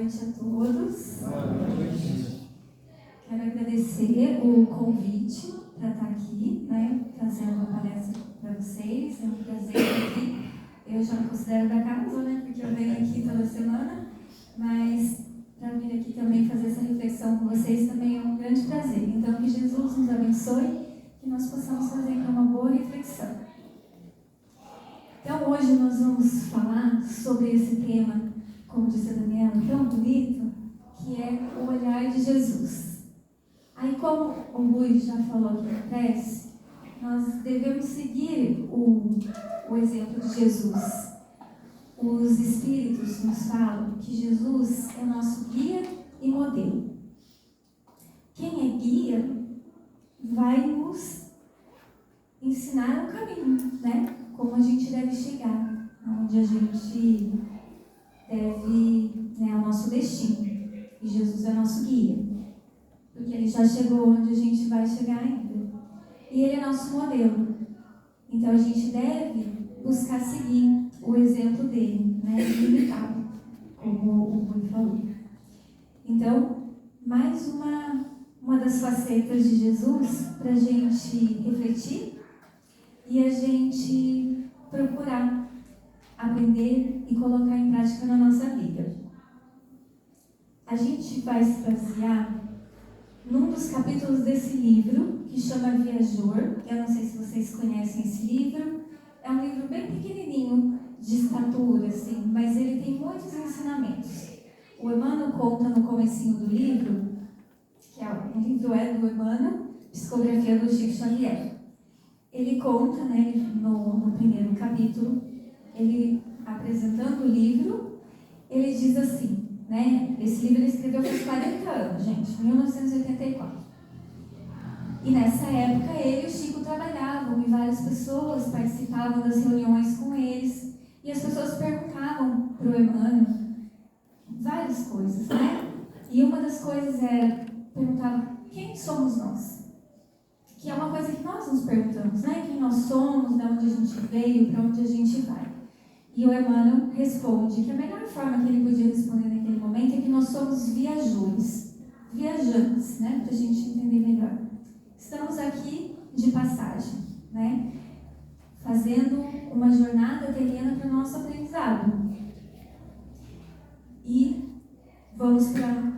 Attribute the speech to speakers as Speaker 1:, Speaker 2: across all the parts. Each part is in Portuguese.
Speaker 1: noite a todos.
Speaker 2: Boa noite.
Speaker 1: Quero agradecer o convite para estar aqui, fazendo uma palestra para vocês. É um prazer estar aqui. Eu já me considero da casa, porque eu venho aqui toda semana, mas para vir aqui também fazer essa reflexão com vocês também é um grande prazer. Então, que Jesus nos abençoe, que nós possamos fazer uma boa reflexão. Então, hoje nós vamos falar sobre esse tema, como disse a Daniela, tão bonito, que é o olhar de Jesus. Aí, como o Rui já falou aqui na prece, nós devemos seguir o exemplo de Jesus. Os Espíritos nos falam que Jesus é nosso guia e modelo. Quem é guia vai nos ensinar o caminho, como a gente deve chegar, onde a gente deve, ao nosso destino. E Jesus é nosso guia, porque Ele já chegou onde a gente vai chegar ainda. E Ele é nosso modelo. Então a gente deve buscar seguir o exemplo dele, e imitá-lo, como o Rui falou. Então, mais uma das facetas de Jesus para a gente refletir e a gente procurar aprender e colocar em prática na nossa vida. A gente vai se basear num dos capítulos desse livro, que chama Viajor. Eu não sei se vocês conhecem esse livro. É um livro bem pequenininho, de estatura, mas ele tem muitos ensinamentos. O Emmanuel conta no comecinho do livro, que o livro é do Emmanuel, Psicografia do Chico Xavier. Ele conta, no primeiro capítulo, ele apresentando o livro, ele diz assim, esse livro ele escreveu faz 40 anos, gente, 1984. E nessa época ele e o Chico trabalhavam e várias pessoas participavam das reuniões com eles. E as pessoas perguntavam para o Emmanuel várias coisas, E uma das coisas era, perguntava, quem somos nós? Que é uma coisa que nós nos perguntamos, Quem nós somos, de onde a gente veio, para onde a gente vai. E o Emmanuel responde que a melhor forma que ele podia responder naquele momento é que nós somos viajantes, para a gente entender melhor. Estamos aqui de passagem, fazendo uma jornada terrena para o nosso aprendizado. E vamos para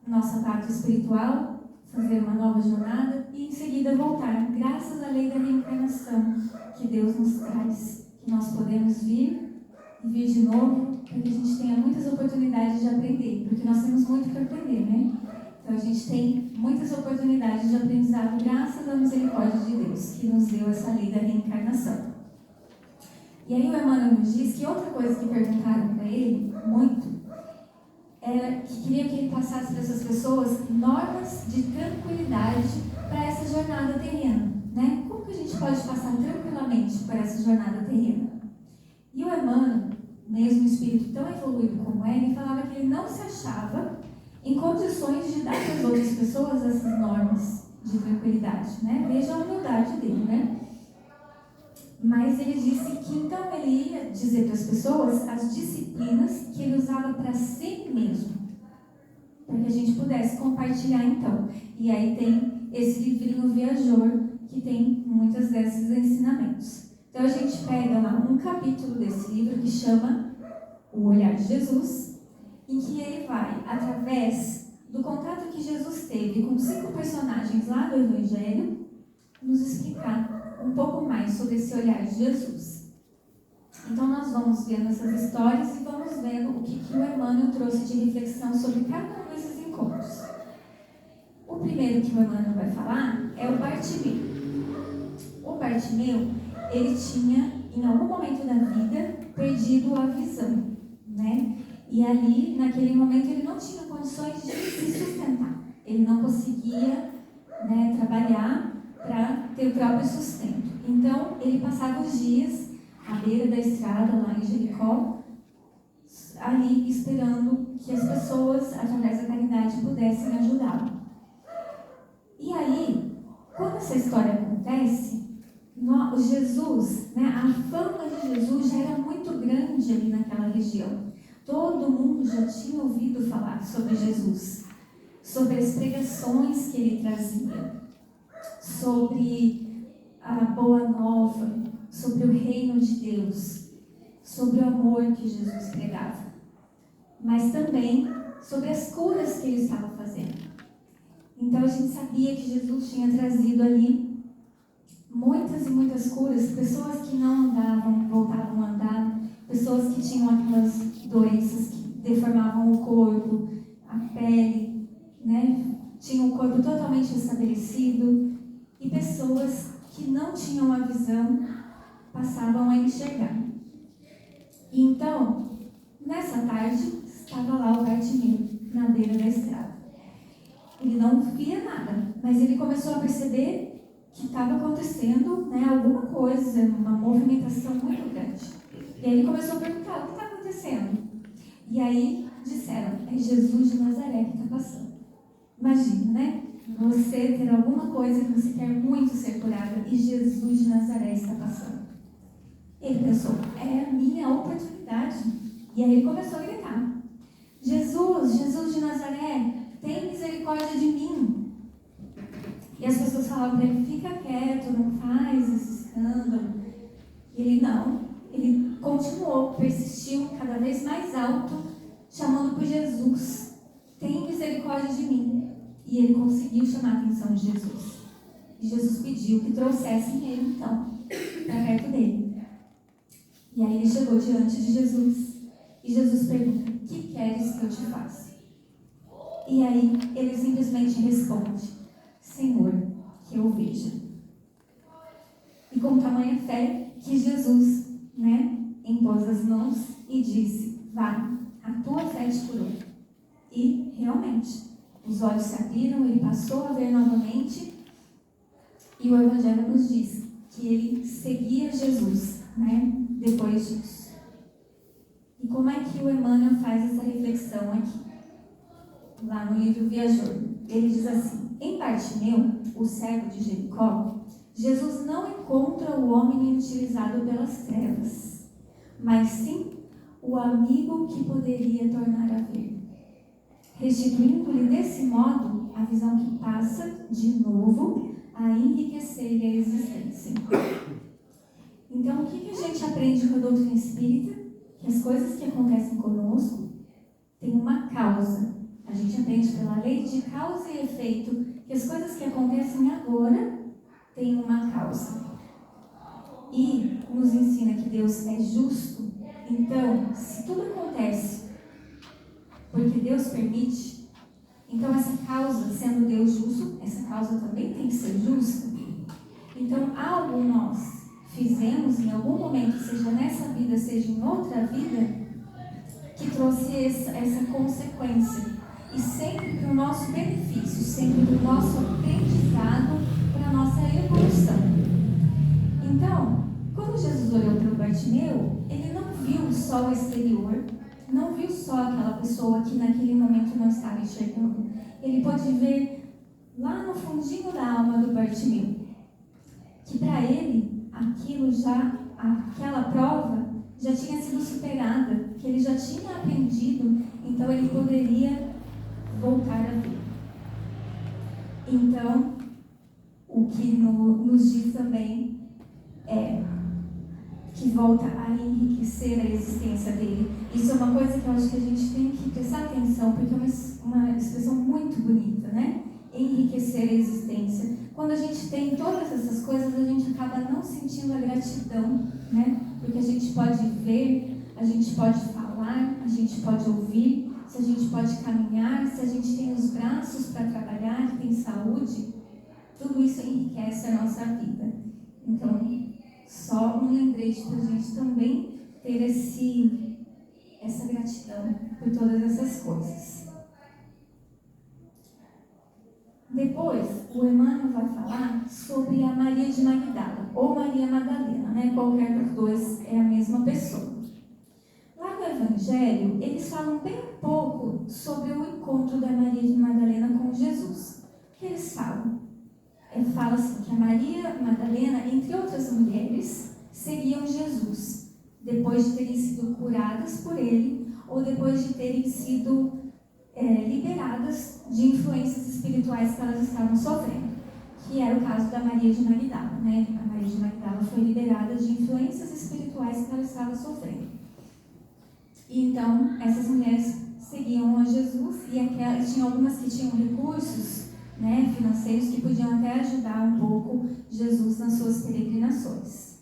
Speaker 1: nossa parte espiritual, fazer uma nova jornada e em seguida voltar, graças à lei da reencarnação que Deus nos traz, que nós podemos vir e vir de novo, para que a gente tenha muitas oportunidades de aprender, porque nós temos muito para aprender, Então a gente tem muitas oportunidades de aprendizado graças à misericórdia de Deus, que nos deu essa lei da reencarnação. E aí o Emmanuel nos diz que outra coisa que perguntaram para ele, muito, era que queria que ele passasse para essas pessoas normas de tranquilidade para essa jornada terrena, Como que a gente pode passar tranquilamente para essa jornada terrena? E o Emmanuel, mesmo um espírito tão evoluído como ele, falava que ele não se achava em condições de dar para as outras pessoas essas normas de tranquilidade, Veja a humildade dele, Mas ele disse que então ele ia dizer para as pessoas as disciplinas que ele usava para si mesmo, para que a gente pudesse compartilhar então. E aí tem esse livrinho Viajor, que tem muitos desses ensinamentos. Então a gente pega lá um capítulo desse livro que chama O Olhar de Jesus, em que ele vai, através do contato que Jesus teve com 5 personagens lá do Evangelho, nos explicar um pouco mais sobre esse olhar de Jesus. Então nós vamos vendo essas histórias e vamos vendo o que o Emmanuel trouxe de reflexão sobre cada um desses encontros. O primeiro que o Emmanuel vai falar é o Bartimeu. O Bartimeu, ele tinha, em algum momento da vida, perdido a visão, E ali, naquele momento, ele não tinha condições de se sustentar. Ele não conseguia, trabalhar para ter o próprio sustento. Então, ele passava os dias à beira da estrada, lá em Jericó, ali esperando que as pessoas, através da caridade, pudessem ajudá-lo. E aí, quando essa história acontece, Jesus, a fama de Jesus já era muito grande ali naquela região. Todo mundo já tinha ouvido falar sobre Jesus, sobre as pregações que ele trazia, sobre a boa nova, sobre o reino de Deus, sobre o amor que Jesus pregava, mas também sobre as curas que ele estava fazendo. Então a gente sabia que Jesus tinha trazido ali muitas e muitas curas, pessoas que não andavam, voltavam a andar, pessoas que tinham aquelas doenças que deformavam o corpo, a pele, né? Tinham o corpo totalmente estabelecido, e pessoas que não tinham a visão passavam a enxergar. E então, nessa tarde, estava lá o Bartimeu, na beira da estrada. Ele não via nada, mas ele começou a perceber que estava acontecendo, né, alguma coisa, uma movimentação muito grande. E aí ele começou a perguntar: o que está acontecendo? E aí disseram: é Jesus de Nazaré que está passando. Imagina, né? Você ter alguma coisa que você quer muito ser curada e Jesus de Nazaré está passando. Ele pensou: é a minha oportunidade. E aí ele começou a gritar: Jesus, Jesus de Nazaré, tem misericórdia de mim. E as pessoas falavam para ele: fica quieto, não faz esse escândalo. E ele não, ele continuou, persistiu cada vez mais alto, chamando por Jesus: tem misericórdia de mim. E ele conseguiu chamar a atenção de Jesus. E Jesus pediu que trouxessem ele, então, para perto dele. E aí ele chegou diante de Jesus. E Jesus pergunta: o que queres que eu te faça? E aí ele simplesmente responde: Senhor, que eu veja. E com tamanha fé que Jesus, impôs as mãos e disse: vá, a tua fé te curou. E realmente, os olhos se abriram, ele passou a ver novamente, e o Evangelho nos diz que ele seguia Jesus, depois disso. E como é que o Emmanuel faz essa reflexão aqui? Lá no livro Viajor, ele diz assim: em Bartimeu, o cego de Jericó, Jesus não encontra o homem inutilizado pelas trevas, mas sim o amigo que poderia tornar a ver, restituindo-lhe desse modo a visão que passa, de novo, a enriquecer-lhe a existência. Então, o que a gente aprende com a doutrina espírita? Que as coisas que acontecem conosco têm uma causa. A gente aprende pela lei de causa e efeito que as coisas que acontecem agora têm uma causa. E nos ensina que Deus é justo. Então, se tudo acontece porque Deus permite, então essa causa, sendo Deus justo, essa causa também tem que ser justa. Então, algo nós fizemos em algum momento, seja nessa vida, seja em outra vida, que trouxe essa consequência. E sempre para o nosso benefício, sempre para o nosso aprendizado, para a nossa evolução. Então, quando Jesus olhou para o Bartimeu, ele não viu só o exterior, não viu só aquela pessoa que naquele momento não estava enxergando. Ele pôde ver lá no fundinho da alma do Bartimeu, que para ele, aquela prova já tinha sido superada, que ele já tinha aprendido, então ele poderia voltar a ver. Então, o que nos diz também é que volta a enriquecer a existência dele. Isso é uma coisa que eu acho que a gente tem que prestar atenção, porque é uma expressão muito bonita, enriquecer a existência. Quando a gente tem todas essas coisas, a gente acaba não sentindo a gratidão, Porque a gente pode ver, a gente pode falar, a gente pode ouvir, se a gente pode caminhar, se a gente tem os braços para trabalhar, tem saúde, tudo isso enriquece a nossa vida. Então, só um lembrete para a gente também ter essa gratidão por todas essas coisas. Depois, o Emmanuel vai falar sobre a Maria de Magdala, ou Maria Madalena, Qualquer dos dois é a mesma pessoa. Lá no Evangelho, eles falam bem pouco sobre o encontro da Maria de Madalena com Jesus. O que eles falam? Fala assim, que a Maria Madalena, entre outras mulheres, seguiam Jesus, depois de terem sido curadas por ele, ou depois de terem sido liberadas de influências espirituais que elas estavam sofrendo, que era o caso da Maria de Magdala, né? A Maria de Magdala foi liberada de influências espirituais que ela estava sofrendo. E então, essas mulheres seguiam a Jesus e tinha algumas que tinham recursos, né, financeiros que podiam até ajudar um pouco Jesus nas suas peregrinações.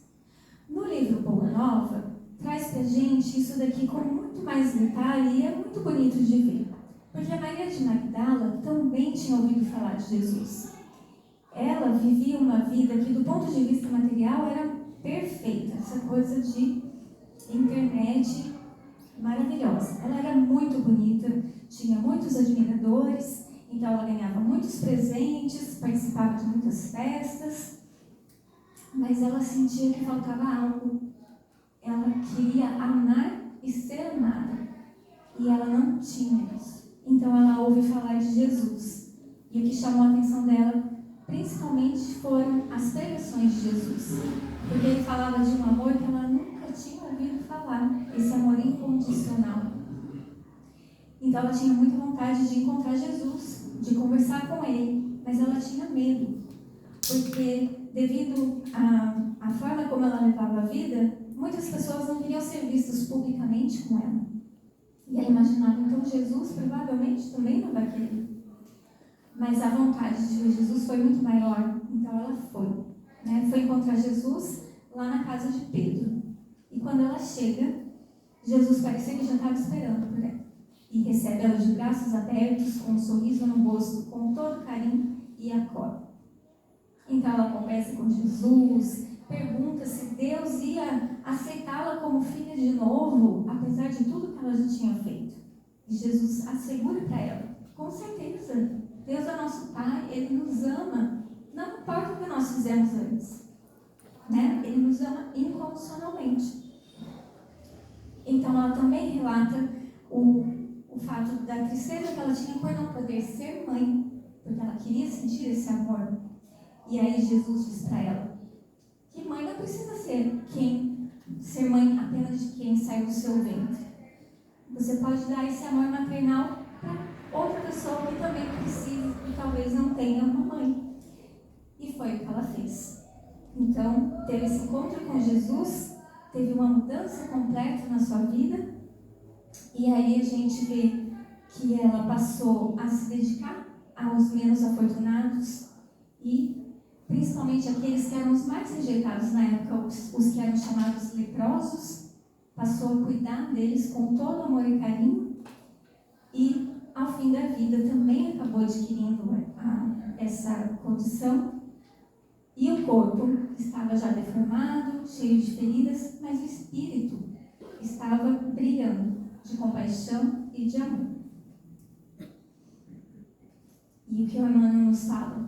Speaker 1: No livro Boa Nova, traz pra gente isso daqui com muito mais detalhe e é muito bonito de ver. Porque a Maria de Magdala também tinha ouvido falar de Jesus. Ela vivia uma vida que, do ponto de vista material, era perfeita. Essa coisa de internet maravilhosa. Ela era muito bonita, tinha muitos admiradores, então ela ganhava muitos presentes, participava de muitas festas, mas ela sentia que faltava algo. Ela queria amar e ser amada, e ela não tinha isso. Então ela ouve falar de Jesus, e o que chamou a atenção dela principalmente foram as pregações de Jesus, porque ele falava de um amor que ela nunca tinha ouvido falar, esse amor incondicional. Então ela tinha muita vontade de encontrar Jesus, de conversar com ele, mas ela tinha medo, porque devido à forma como ela levava a vida, muitas pessoas não queriam ser vistas publicamente com ela. E ela imaginava, então Jesus provavelmente também não vai querer. Mas a vontade de ver Jesus foi muito maior, então ela foi. Foi encontrar Jesus lá na casa de Pedro. E quando ela chega, Jesus parecia que já estava esperando por ela. E recebe ela de braços abertos, com um sorriso no rosto, com todo carinho e acolhe. Então ela conversa com Jesus, pergunta se Deus ia aceitá-la como filha de novo, apesar de tudo que ela já tinha feito. E Jesus assegura para ela, com certeza, Deus é nosso Pai, Ele nos ama, não importa o que nós fizemos antes, Ele nos ama incondicionalmente. Então ela também relata o fato da tristeza que ela tinha por não poder ser mãe, porque ela queria sentir esse amor. E aí Jesus diz para ela que mãe não precisa ser mãe apenas de quem sai do seu ventre. Você pode dar esse amor maternal para outra pessoa que também precisa e talvez não tenha uma mãe. E foi o que ela fez. Então, teve esse encontro com Jesus, teve uma mudança completa na sua vida, e aí a gente vê que ela passou a se dedicar aos menos afortunados e principalmente aqueles que eram os mais rejeitados na época, os que eram chamados leprosos, passou a cuidar deles com todo amor e carinho, e ao fim da vida também acabou adquirindo essa condição, e o corpo estava já deformado, cheio de feridas, mas o espírito estava brilhando de compaixão e de amor. E o que o Emmanuel nos fala?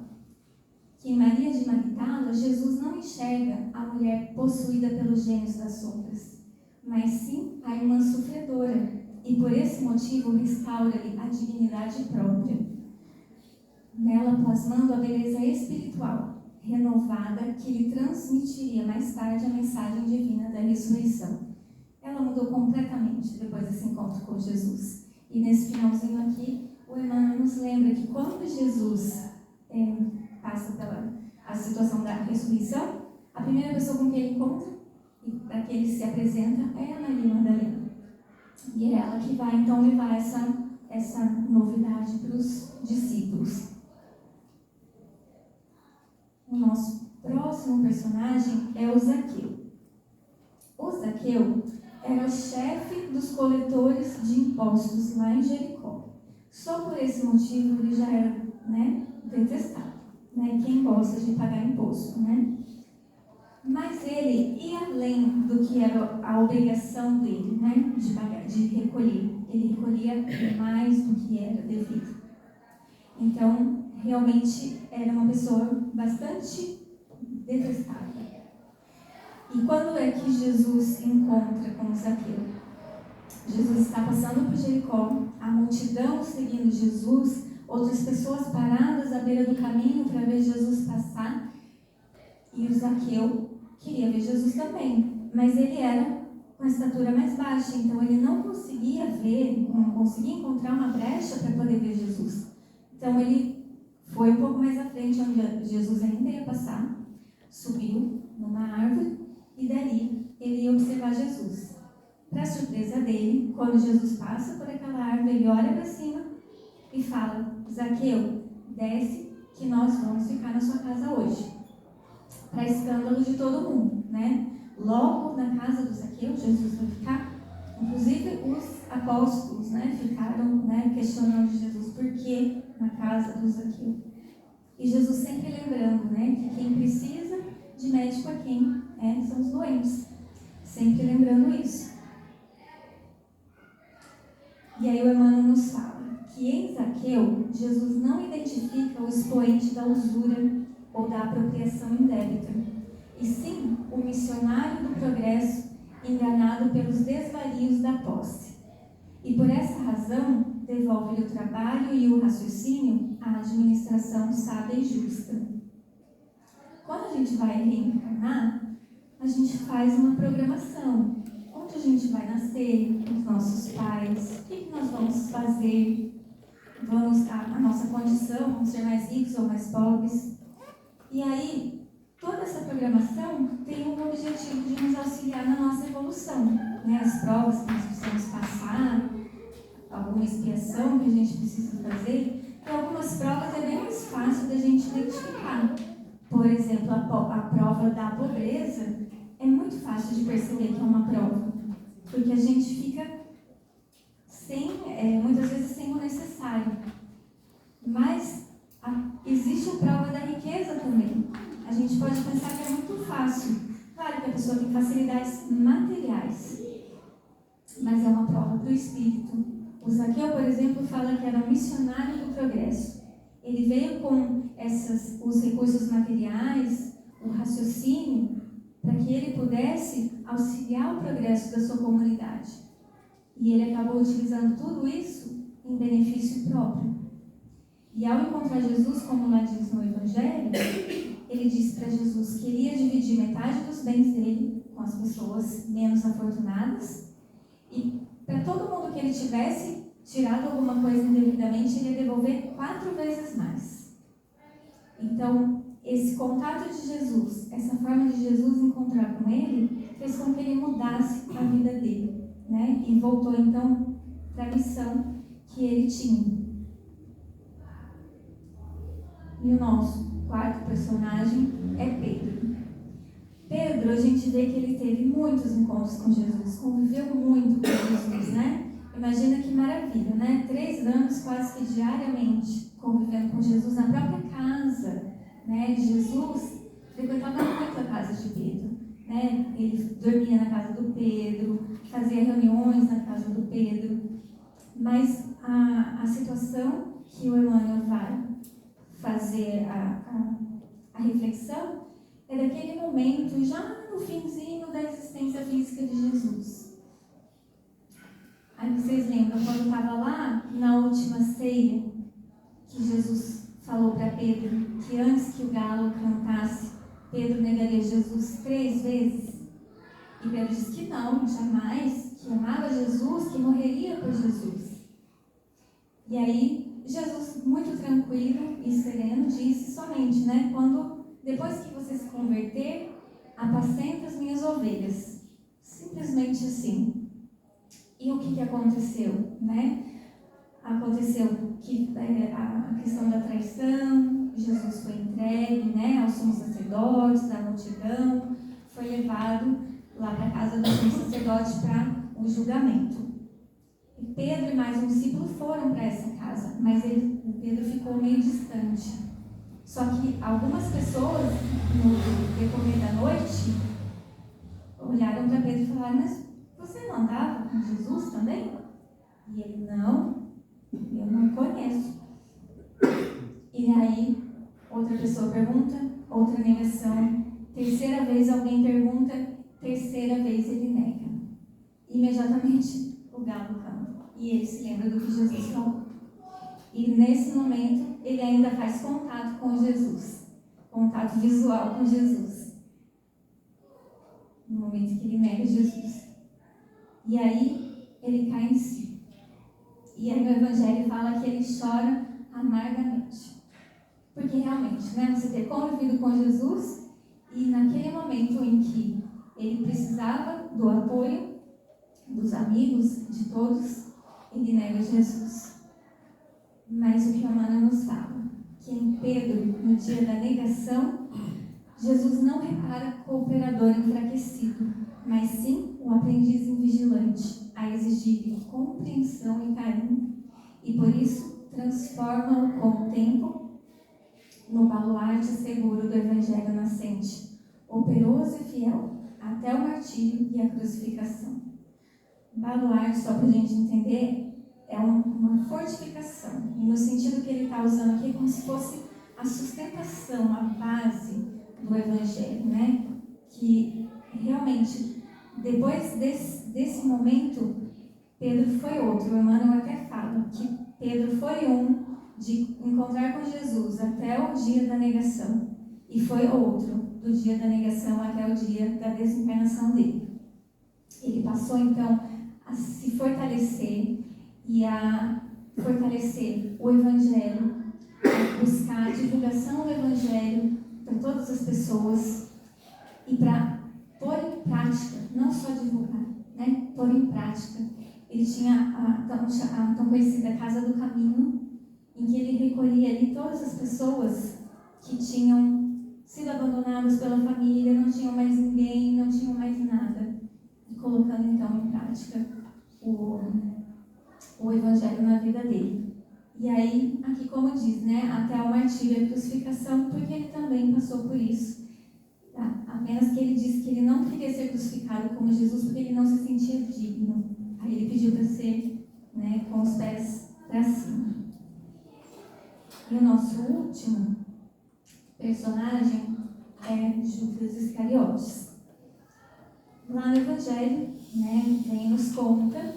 Speaker 1: Que em Maria de Magdala, Jesus não enxerga a mulher possuída pelos gênios das sombras, mas sim a irmã sofredora, e por esse motivo restaura-lhe a dignidade própria, nela plasmando a beleza espiritual renovada que lhe transmitiria mais tarde a mensagem divina da ressurreição. Ela mudou completamente depois desse encontro com Jesus. E nesse finalzinho aqui, o Emmanuel nos lembra que quando Jesus passa pela a situação da ressurreição, a primeira pessoa com quem ele encontra e para que ele se apresenta é a Maria Madalena. E é ela que vai então levar essa novidade para os discípulos. O nosso próximo personagem é o Zaqueu. O Zaqueu era o chefe dos coletores de impostos lá em Jericó. Só por esse motivo ele já era detestado. Quem gosta de pagar imposto, Mas ele ia além do que era a obrigação dele, de pagar, de recolher. Ele recolhia mais do que era devido. Então, realmente era uma pessoa bastante detestável. E quando é que Jesus encontra com Zaqueu? Jesus está passando por Jericó, a multidão seguindo Jesus, outras pessoas paradas à beira do caminho para ver Jesus passar. E o Zaqueu queria ver Jesus também, mas ele era com a estatura mais baixa, então ele não conseguia ver, não conseguia encontrar uma brecha para poder ver Jesus. Então ele foi um pouco mais à frente, onde Jesus ainda ia passar, subiu numa árvore e dali ele ia observar Jesus. Para surpresa dele, quando Jesus passa por aquela árvore, ele olha para cima e fala: Zaqueu, desce que nós vamos ficar na sua casa hoje. Para escândalo de todo mundo, né? Logo na casa do Zaqueu, Jesus vai ficar. Inclusive os apóstolos, né, ficaram, né, questionando Jesus por que na casa do Zaqueu. E Jesus sempre lembrando, né, que quem precisa de médico aqui são os doentes. Sempre lembrando isso. E aí o Emmanuel nos fala que em Zaqueu, Jesus não identifica o expoente da usura ou da apropriação indébita, e sim o missionário do progresso enganado pelos desvarios da posse. E por essa razão, devolve-lhe o trabalho e o raciocínio à administração sábia e justa. Quando a gente vai reencarnar, a gente faz uma programação. Onde a gente vai nascer, os nossos pais, o que nós vamos fazer, a nossa condição, vamos ser mais ricos ou mais pobres. E aí, toda essa programação tem o objetivo de nos auxiliar na nossa evolução, né? As provas que nós precisamos passar, alguma expiação que a gente precisa fazer, e algumas provas é bem mais fácil da gente identificar. Por exemplo, a prova da pobreza é muito fácil de perceber que é uma prova, porque a gente fica muitas vezes sem o necessário. Mas existe a prova da riqueza também. A gente pode pensar que é muito fácil. Claro que a pessoa tem facilidades materiais, mas é uma prova do espírito. O Zaqueu, por exemplo, fala que era um missionário do progresso. Ele veio com os recursos materiais, o raciocínio, para que ele pudesse auxiliar o progresso da sua comunidade. E ele acabou utilizando tudo isso em benefício próprio. E ao encontrar Jesus, como lá diz no Evangelho, ele disse para Jesus que ele ia dividir metade dos bens dele com as pessoas menos afortunadas, e para todo mundo que ele tivesse tirado alguma coisa indevidamente, ele ia devolver 4 vezes mais. Então, esse contato de Jesus, essa forma de Jesus encontrar com ele, fez com que ele mudasse a vida dele, né? E voltou então para a missão que ele tinha. E o nosso quarto personagem é Pedro. Pedro, a gente vê que ele teve muitos encontros com Jesus, conviveu muito com Jesus, né? Imagina que maravilha, né? 3 anos quase que diariamente convivendo com Jesus na própria casa, né? Jesus frequentava muito a casa de Pedro, né? Ele dormia na casa do Pedro, fazia reuniões na casa do Pedro. Mas a situação que o Emmanuel vai fazer a reflexão é daquele momento, já no finzinho da existência física de Jesus. Aí vocês lembram quando estava lá na última ceia, que Jesus falou para Pedro que antes que o galo cantasse, Pedro negaria Jesus 3 vezes? E Pedro disse que não, jamais, que amava Jesus, que morreria por Jesus. E aí Jesus, muito tranquilo e sereno, disse somente, né? Depois que você se converter, apacenta as minhas ovelhas. Simplesmente assim. E o que aconteceu, né? Aconteceu que a questão da traição, Jesus foi entregue, né, aos sumos sacerdotes, da multidão, foi levado lá para a casa do sumo sacerdote para o julgamento. E Pedro e mais um discípulo foram para essa casa, mas o Pedro ficou meio distante. Só que algumas pessoas, no decorrer da noite, olharam para Pedro e falaram: mas você não andava com Jesus também? E ele: não, eu não conheço. E aí, outra pessoa pergunta, outra negação. 3ª vez alguém pergunta, 3ª vez ele nega. Imediatamente o galo canta. E ele se lembra do que Jesus falou. E nesse momento, ele ainda faz contato com Jesus. Contato visual com Jesus. No momento que ele nega Jesus. E aí ele cai em si. E aí no Evangelho fala que ele chora amargamente. Porque realmente, né, você ter convivido com Jesus e naquele momento em que ele precisava do apoio dos amigos, de todos, ele nega Jesus. Mas o que a Mana nos fala, que em Pedro, no dia da negação, Jesus não repara o cooperador enfraquecido, mas sim o aprendiz invigilante, a exigir compreensão e carinho, e por isso transforma-o com o tempo no baluarte seguro do Evangelho nascente, operoso e fiel, até o martírio e a crucificação. Baluarte, só para a gente entender, é uma fortificação, e no sentido que ele está usando aqui, é como se fosse a sustentação, a base do Evangelho, né? Que realmente, depois desse momento, Pedro foi outro. O Emmanuel até fala que Pedro foi de encontrar com Jesus até o dia da negação, e foi outro do dia da negação até o dia da desencarnação dele. Ele passou então a se fortalecer e a fortalecer o Evangelho, a buscar a divulgação do Evangelho para todas as pessoas e para pôr em prática, não só divulgar, né? Pôr em prática. Ele tinha a tão conhecida Casa do Caminho, em que ele recolhia ali todas as pessoas que tinham sido abandonadas pela família, não tinham mais ninguém, não tinham mais nada, e colocando então em prática o Evangelho na vida dele. E aí, aqui como diz, né, até o martírio e a crucificação, porque ele também passou por isso. Apenas que ele disse que ele não queria ser crucificado como Jesus, porque ele não se sentia digno. Aí ele pediu para ser, né, com os pés para cima. E o nosso último personagem é Judas Iscariotes. Lá no Evangelho, né, vem nos conta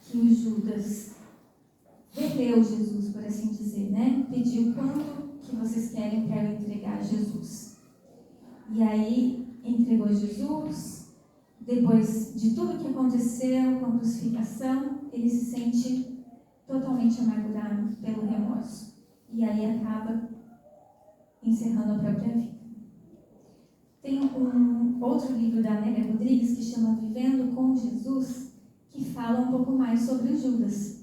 Speaker 1: que o Judas vendeu Jesus, por assim dizer, né? Pediu quanto que vocês querem para eu entregar Jesus. E aí entregou Jesus. Depois de tudo que aconteceu com a crucificação, ele se sente totalmente amargurado pelo remorso. E aí acaba encerrando a própria vida. Tem um outro livro da Amélia Rodrigues que chama Vivendo com Jesus, que fala um pouco mais sobre o Judas.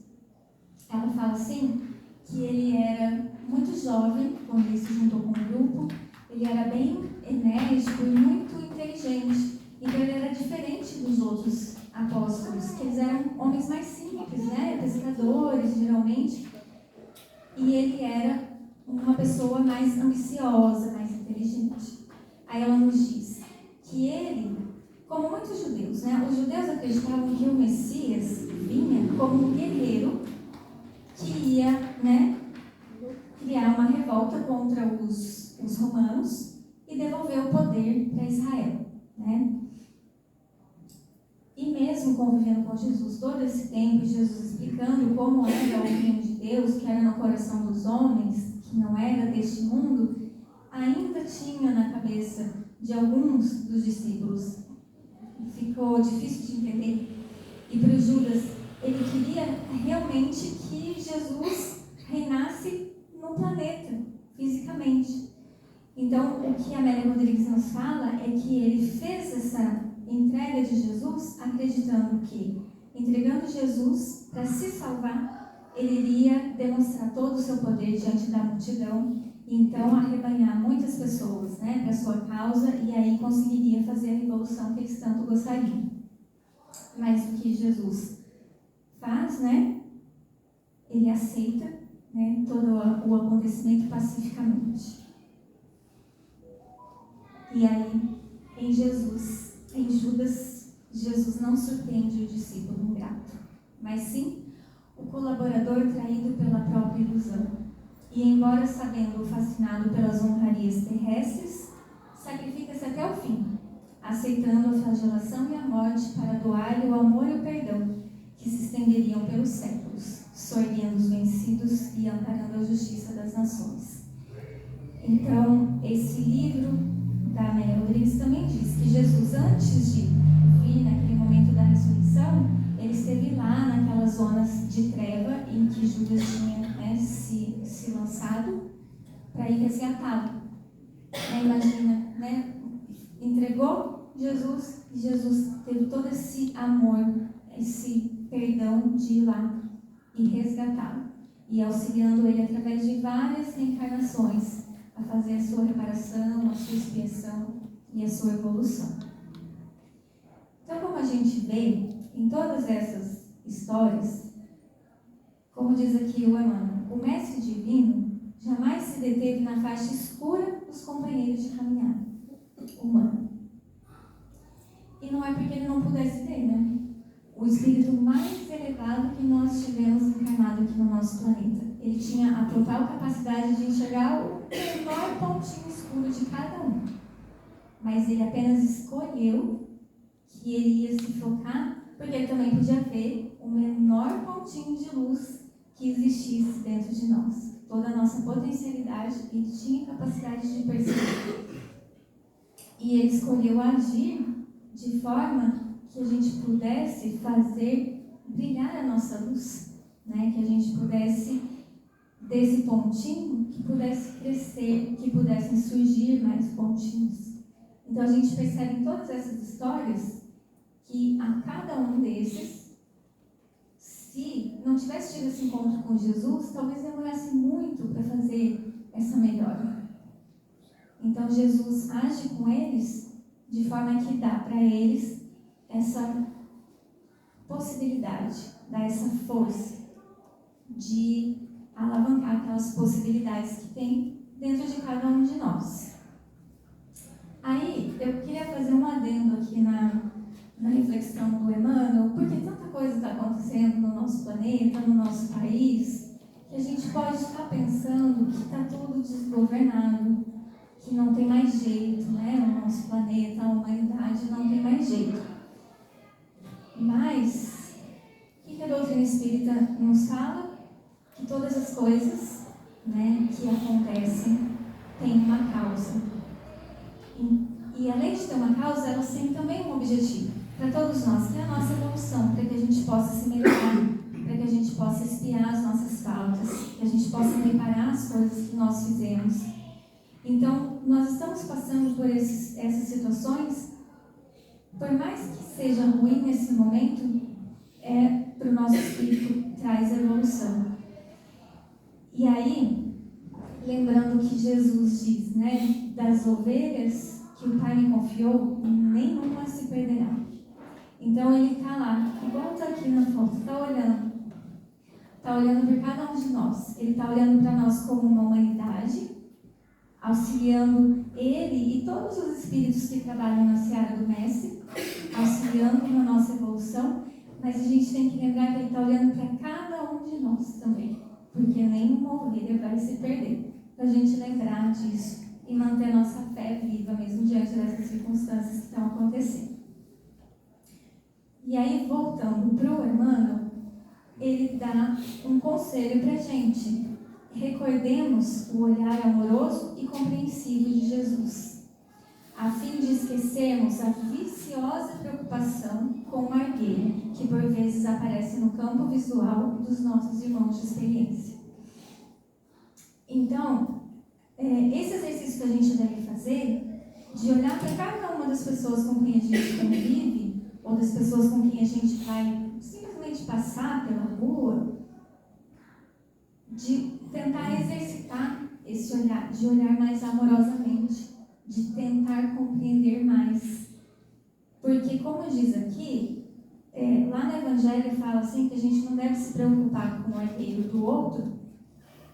Speaker 1: Ela fala assim, que ele era muito jovem quando ele se juntou com um grupo, ele era bem enérgico e muito inteligente, então ele era diferente dos outros apóstolos, que eles eram homens mais simples, né, pescadores geralmente, e ele era uma pessoa mais ambiciosa, mais inteligente. Aí ela nos diz que ele, como muitos judeus, né, os judeus acreditavam que o Messias vinha como um guerreiro que ia, né, criar uma revolta contra os romanos e devolver o poder para Israel, né? E mesmo convivendo com Jesus todo esse tempo, Jesus explicando como era o reino de Deus, que era no coração dos homens, que não era deste mundo, ainda tinha na cabeça de alguns dos discípulos. Ficou difícil de entender. E para o Judas, ele queria realmente que Jesus reinasse no planeta, fisicamente. Então, o que a Amélia Rodrigues nos fala é que ele fez essa entrega de Jesus acreditando que, entregando Jesus para se salvar, ele iria demonstrar todo o seu poder diante da multidão e então arrebanhar muitas pessoas, né, para a sua causa, e aí conseguiria fazer a revolução que eles tanto gostariam. Mas o que Jesus faz, né, ele aceita, né, todo o acontecimento pacificamente. E aí, em Judas, Jesus não surpreende o discípulo ingrato, mas sim o colaborador traído pela própria ilusão. E embora sabendo fascinado pelas honrarias terrestres, sacrifica-se até o fim, aceitando a flagelação e a morte para doar-lhe o amor e o perdão, que se estenderiam pelos séculos, sorrindo os vencidos e amparando a justiça das nações. Então, esse livro da Amélia Rodrigues também diz que Jesus, antes de vir naquele momento da ressurreição, ele esteve lá naquelas zonas de treva em que Judas tinha, né, se lançado para ir resgatá-lo. Imagina, né? Entregou Jesus e Jesus teve todo esse amor, esse perdão de ir lá e resgatá-lo, e auxiliando ele através de várias reencarnações a fazer a sua reparação, a sua expiação e a sua evolução. Então, como a gente vê em todas essas histórias, como diz aqui o Emmanuel, o Mestre Divino jamais se deteve na faixa escura dos companheiros de caminhada humana. E não é porque ele não pudesse ter, né? O espírito mais elevado que nós tivemos encarnado aqui no nosso planeta. Ele tinha a total capacidade de enxergar o menor pontinho escuro de cada um. Mas ele apenas escolheu que ele ia se focar, porque ele também podia ver o menor pontinho de luz que existisse dentro de nós. Toda a nossa potencialidade, ele tinha capacidade de perceber. E ele escolheu agir de forma que a gente pudesse fazer brilhar a nossa luz, né? Que a gente pudesse, desse pontinho, que pudesse crescer, que pudessem surgir mais pontinhos. Então a gente percebe em todas essas histórias que a cada um desses, se não tivesse tido esse encontro com Jesus, talvez demorasse muito para fazer essa melhora. Então Jesus age com eles de forma que dá para eles essa possibilidade, dá essa força de alavancar aquelas possibilidades que tem dentro de cada um de nós. Aí, eu queria fazer um adendo aqui na reflexão do Emmanuel, porque tanta coisa está acontecendo no nosso planeta, no nosso país, que a gente pode estar pensando que está tudo desgovernado, que não tem mais jeito, né? O nosso planeta, a humanidade não tem mais jeito. Mas, o que a doutrina espírita nos fala? Que todas as coisas, né, que acontecem têm uma causa. E além de ter uma causa, elas têm também um objetivo para todos nós, que é a nossa evolução, para que a gente possa se melhorar, para que a gente possa expiar as nossas faltas, que a gente possa reparar as coisas que nós fizemos. Então, nós estamos passando por essas situações, por mais que seja ruim nesse momento, para o nosso espírito traz evolução. E aí, lembrando que Jesus diz, né, das ovelhas que o Pai me confiou, nenhuma se perderá. Então ele está lá, igual está aqui na foto, está olhando por cada um de nós. Ele está olhando para nós como uma humanidade, auxiliando ele e todos os espíritos que trabalham na seara do Mestre, auxiliando na nossa evolução, mas a gente tem que lembrar que ele está olhando para cada um de nós também, porque nenhuma ovelha vai se perder. Para a gente lembrar disso e manter a nossa fé viva, mesmo diante dessas circunstâncias que estão acontecendo. E aí, voltando para o Emmanuel, ele dá um conselho para a gente. Recordemos o olhar amoroso e compreensivo de Jesus, a fim de esquecermos a viciosa preocupação com o argueiro, que por vezes aparece no campo visual dos nossos irmãos de experiência. Então, esse exercício que a gente deve fazer, de olhar para cada uma das pessoas com quem a gente convive, ou das pessoas com quem a gente vai simplesmente passar pela rua, de tentar exercitar esse olhar, de olhar mais amorosamente, de tentar compreender mais. Porque, como diz aqui, lá no Evangelho fala assim que a gente não deve se preocupar com o argueiro do outro,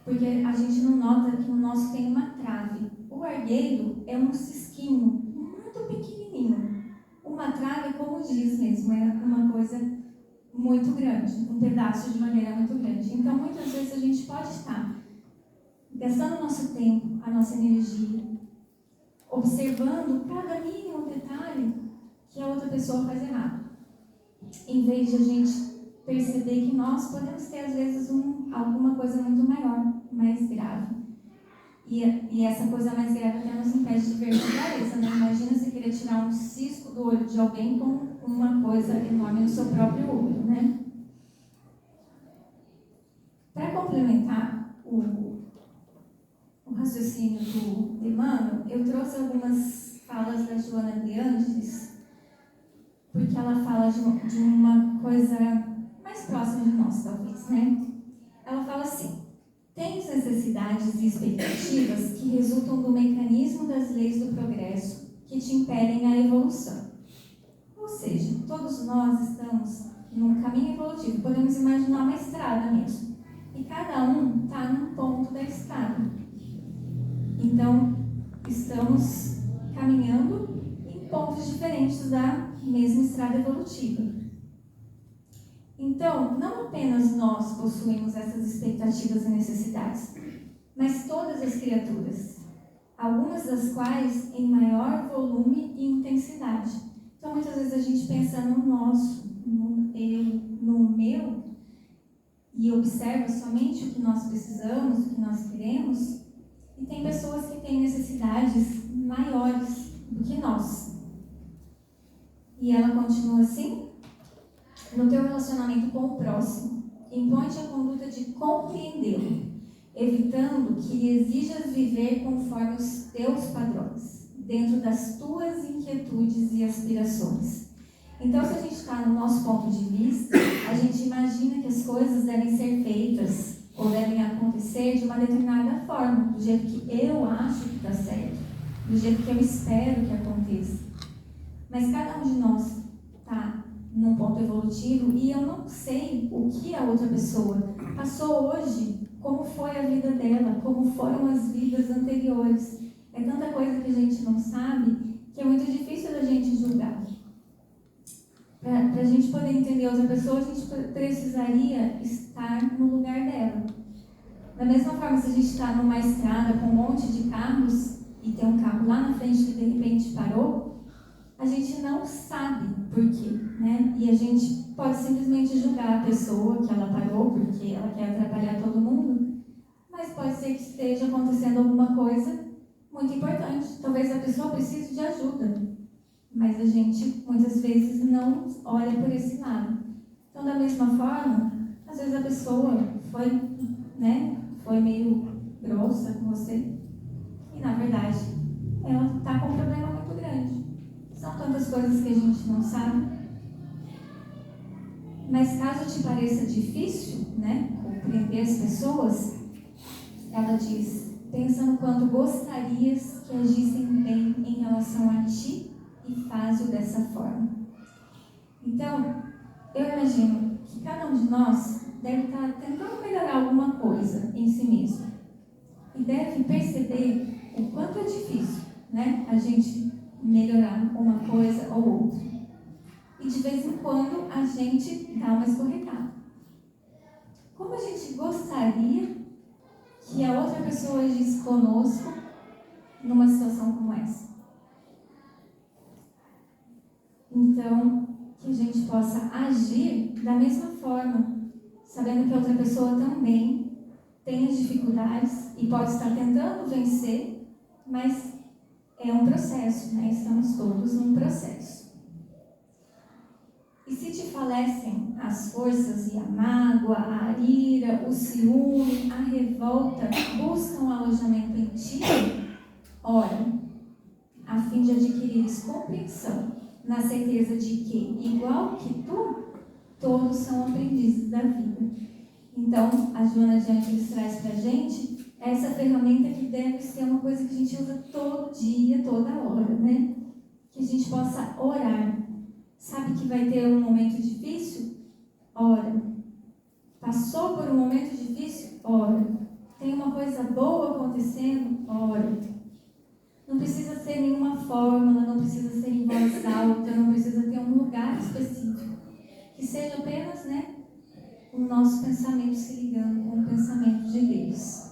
Speaker 1: porque a gente não nota que o nosso tem uma trave. O argueiro é um cisquinho muito pequenininho. Uma trave, como diz mesmo, é uma coisa muito grande, um pedaço de madeira muito grande. Então, muitas vezes a gente pode estar gastando o nosso tempo, a nossa energia, observando cada mínimo detalhe que a outra pessoa faz errado, em vez de a gente perceber que nós podemos ter, às vezes, alguma coisa muito maior, mais grave. E essa coisa mais grave até nos impede de ver com clareza, né? Imagina você querer tirar um cisco do olho de alguém com uma coisa enorme no seu próprio olho, né? Para complementar o raciocínio do Emmanuel, eu trouxe algumas falas da Joana de Ângeles, porque ela fala de uma coisa mais próxima de nós, talvez, né? Ela fala assim: tens necessidades e expectativas que resultam do mecanismo das leis do progresso que te impedem a evolução. Ou seja, todos nós estamos num caminho evolutivo, podemos imaginar uma estrada mesmo. E cada um está num ponto da estrada. Então, estamos caminhando em pontos diferentes da mesma estrada evolutiva. Então, não apenas nós possuímos essas expectativas e necessidades, mas todas as criaturas, algumas das quais em maior volume e intensidade. Então, muitas vezes a gente pensa no nosso, no eu, no meu, e observa somente o que nós precisamos, o que nós queremos, e tem pessoas que têm necessidades maiores do que nós. E ela continua assim: no teu relacionamento com o próximo, impõe-te a conduta de compreendê-lo, evitando que lhe exijas viver conforme os teus padrões, dentro das tuas inquietudes e aspirações. Então, se a gente está no nosso ponto de vista, a gente imagina que as coisas devem ser feitas ou devem acontecer de uma determinada forma, do jeito que eu acho que está certo, do jeito que eu espero que aconteça. Mas cada um de nós está num ponto evolutivo e eu não sei o que a outra pessoa passou hoje, como foi a vida dela, como foram as vidas anteriores. É tanta coisa que a gente não sabe que é muito difícil da gente julgar. Para a gente poder entender outra pessoa, a gente precisaria estar no lugar dela. Da mesma forma, se a gente está numa estrada com um monte de carros e tem um carro lá na frente que de repente parou, a gente não sabe por quê, né? E a gente pode simplesmente julgar a pessoa que ela parou porque ela quer atrapalhar todo mundo, mas pode ser que esteja acontecendo alguma coisa muito importante. Talvez a pessoa precise de ajuda, mas a gente muitas vezes não olha por esse lado. Então, da mesma forma, às vezes a pessoa foi meio grossa com você e, na verdade, ela está com um problema muito grande. São tantas coisas que a gente não sabe. Mas caso te pareça difícil, compreender as pessoas, ela diz: pensa no quanto gostarias que agissem bem em relação a ti e faz-o dessa forma. Então, eu imagino que cada um de nós deve estar tentando melhorar alguma coisa em si mesmo. E deve perceber o quanto é difícil, a gente melhorar uma coisa ou outra. E de vez em quando a gente dá uma escorregada. Como a gente gostaria que a outra pessoa agisse conosco numa situação como essa? Então, que a gente possa agir da mesma forma, sabendo que a outra pessoa também tem as dificuldades e pode estar tentando vencer, mas é um processo, Estamos todos num processo. E se te falecem as forças e a mágoa, a ira, o ciúme, a revolta buscam alojamento em ti, ora, a fim de adquirires compreensão, na certeza de que, igual que tu, todos são aprendizes da vida. Então, a Joana de Ângeles traz para a gente essa ferramenta que deve ser uma coisa que a gente usa todo dia, toda hora, Que a gente possa orar. Sabe que vai ter um momento difícil? Ora. Passou por um momento difícil? Ora. Tem uma coisa boa acontecendo? Ora. Não precisa ser nenhuma fórmula, não precisa ser em voz alta, não precisa ter um lugar específico. Que seja apenas, o nosso pensamento se ligando com o pensamento de Deus.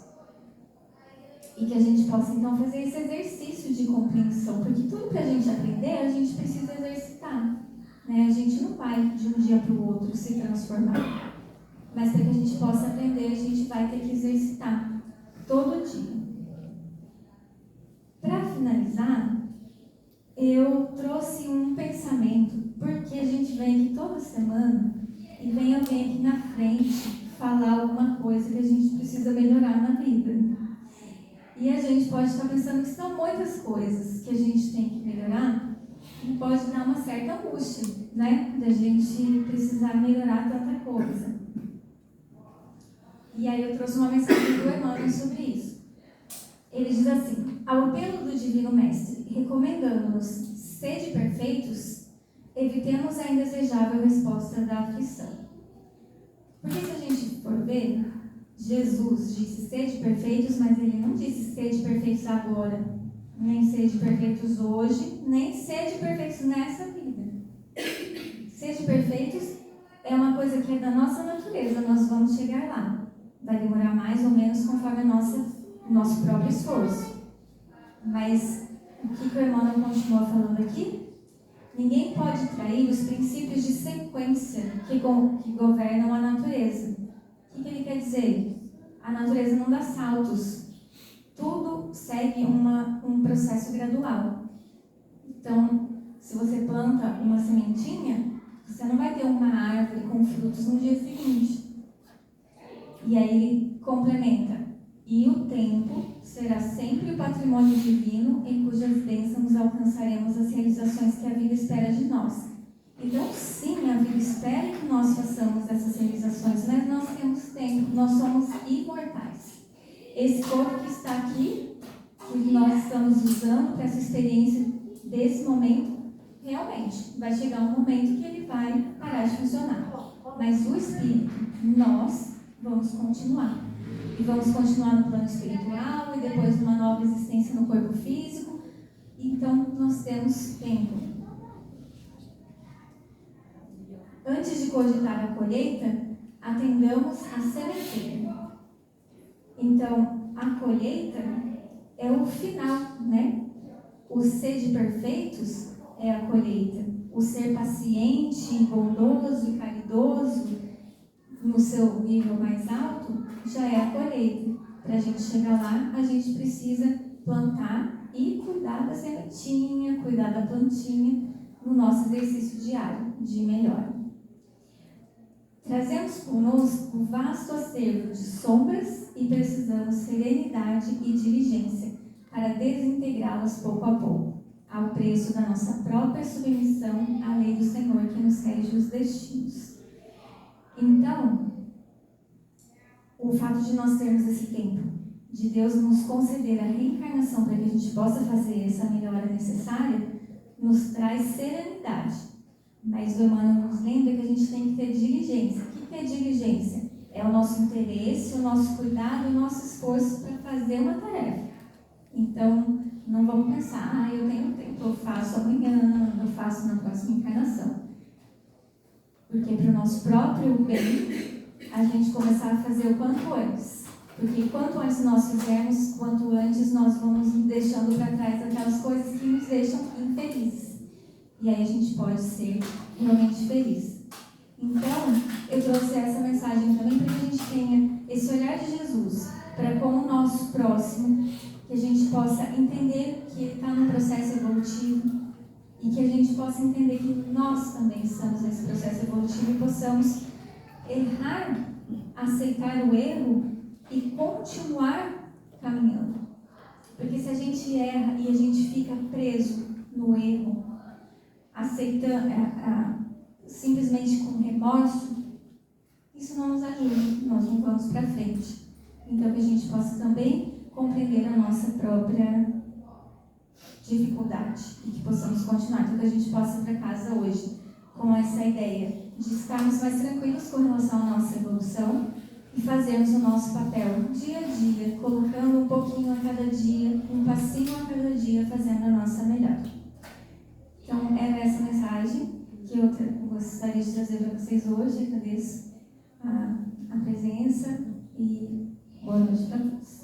Speaker 1: E que a gente possa, então, fazer esse exercício de compreensão. Porque tudo para a gente aprender, a gente precisa exercitar. A gente não vai de um dia para o outro se transformar. Mas para que a gente possa aprender, a gente vai ter que exercitar todo dia. Para finalizar, eu trouxe um pensamento, porque a gente vem aqui toda semana e vem alguém aqui na frente falar alguma coisa que a gente precisa melhorar na vida. E a gente pode estar pensando que são muitas coisas que a gente tem que melhorar e pode dar uma certa angústia, né? Da gente precisar melhorar tanta coisa. E aí eu trouxe uma mensagem do Emmanuel sobre isso. Ele diz assim: ao apelo do Divino Mestre, recomendando-nos sede perfeitos, evitemos a indesejável resposta da aflição. Porque se a gente for ver, Jesus disse sede perfeitos, mas ele não disse sede perfeitos agora, nem sede perfeitos hoje, nem sede perfeitos nessa vida. Sede perfeitos é uma coisa que é da nossa natureza, nós vamos chegar lá. Vai demorar mais ou menos conforme o nosso próprio esforço. Mas o que o Emmanuel continua falando aqui? Ninguém pode trair os princípios de sequência que governam a natureza. O que ele quer dizer? A natureza não dá saltos. Tudo segue um processo gradual. Então, se você planta uma sementinha, você não vai ter uma árvore com frutos no dia seguinte. E aí ele complementa: e o tempo será sempre o patrimônio divino em cujas bênçãos alcançaremos as realizações que a vida espera de nós. Então, sim, a vida espera que nós façamos essas realizações, mas nós temos tempo, nós somos imortais. Esse corpo que está aqui, que nós estamos usando para essa experiência desse momento, realmente vai chegar um momento que ele vai parar de funcionar. Mas o espírito, nós vamos continuar. E vamos continuar no plano espiritual e depois numa nova existência no corpo físico. Então, nós temos tempo. Antes de cogitar a colheita, atendamos a sementeira. Então, a colheita é o final, né? O ser de perfeitos é a colheita. O ser paciente, bondoso e caridoso, no seu nível mais alto, já é a colheita. Para a gente chegar lá, a gente precisa plantar e cuidar da sementinha, cuidar da plantinha no nosso exercício diário de melhora. Trazemos conosco o vasto acervo de sombras e precisamos serenidade e diligência para desintegrá-las pouco a pouco, ao preço da nossa própria submissão à lei do Senhor que nos rege os destinos. Então, o fato de nós termos esse tempo, de Deus nos conceder a reencarnação para que a gente possa fazer essa melhora necessária, nos traz serenidade. Mas o Emmanuel nos lembra que a gente tem que ter diligência. O que é diligência? É o nosso interesse, o nosso cuidado, o nosso esforço para fazer uma tarefa. Então, não vamos pensar, eu tenho tempo, eu faço amanhã, eu faço na próxima encarnação. Porque para o nosso próprio bem, a gente começar a fazer o quanto antes. Porque quanto antes nós fizermos, quanto antes nós vamos deixando para trás aquelas coisas que nos deixam infelizes. E aí a gente pode ser realmente feliz. Então, eu trouxe essa mensagem também para que a gente tenha esse olhar de Jesus para com o nosso próximo, que a gente possa entender que ele está num processo evolutivo e que a gente possa entender que nós também estamos nesse processo evolutivo e possamos errar, aceitar o erro e continuar caminhando. Porque se a gente erra e a gente fica preso no erro, aceitando, simplesmente com remorso, isso não nos ajuda, nós não vamos para frente. Então, que a gente possa também compreender a nossa própria dificuldade e que possamos continuar. Então, que a gente possa ir para casa hoje com essa ideia de estarmos mais tranquilos com relação à nossa evolução e fazermos o nosso papel dia a dia, colocando um pouquinho a cada dia, um passinho a cada dia, fazendo a nossa melhor. Então, era essa mensagem que eu gostaria de trazer para vocês hoje. Agradeço a presença e boa noite para todos.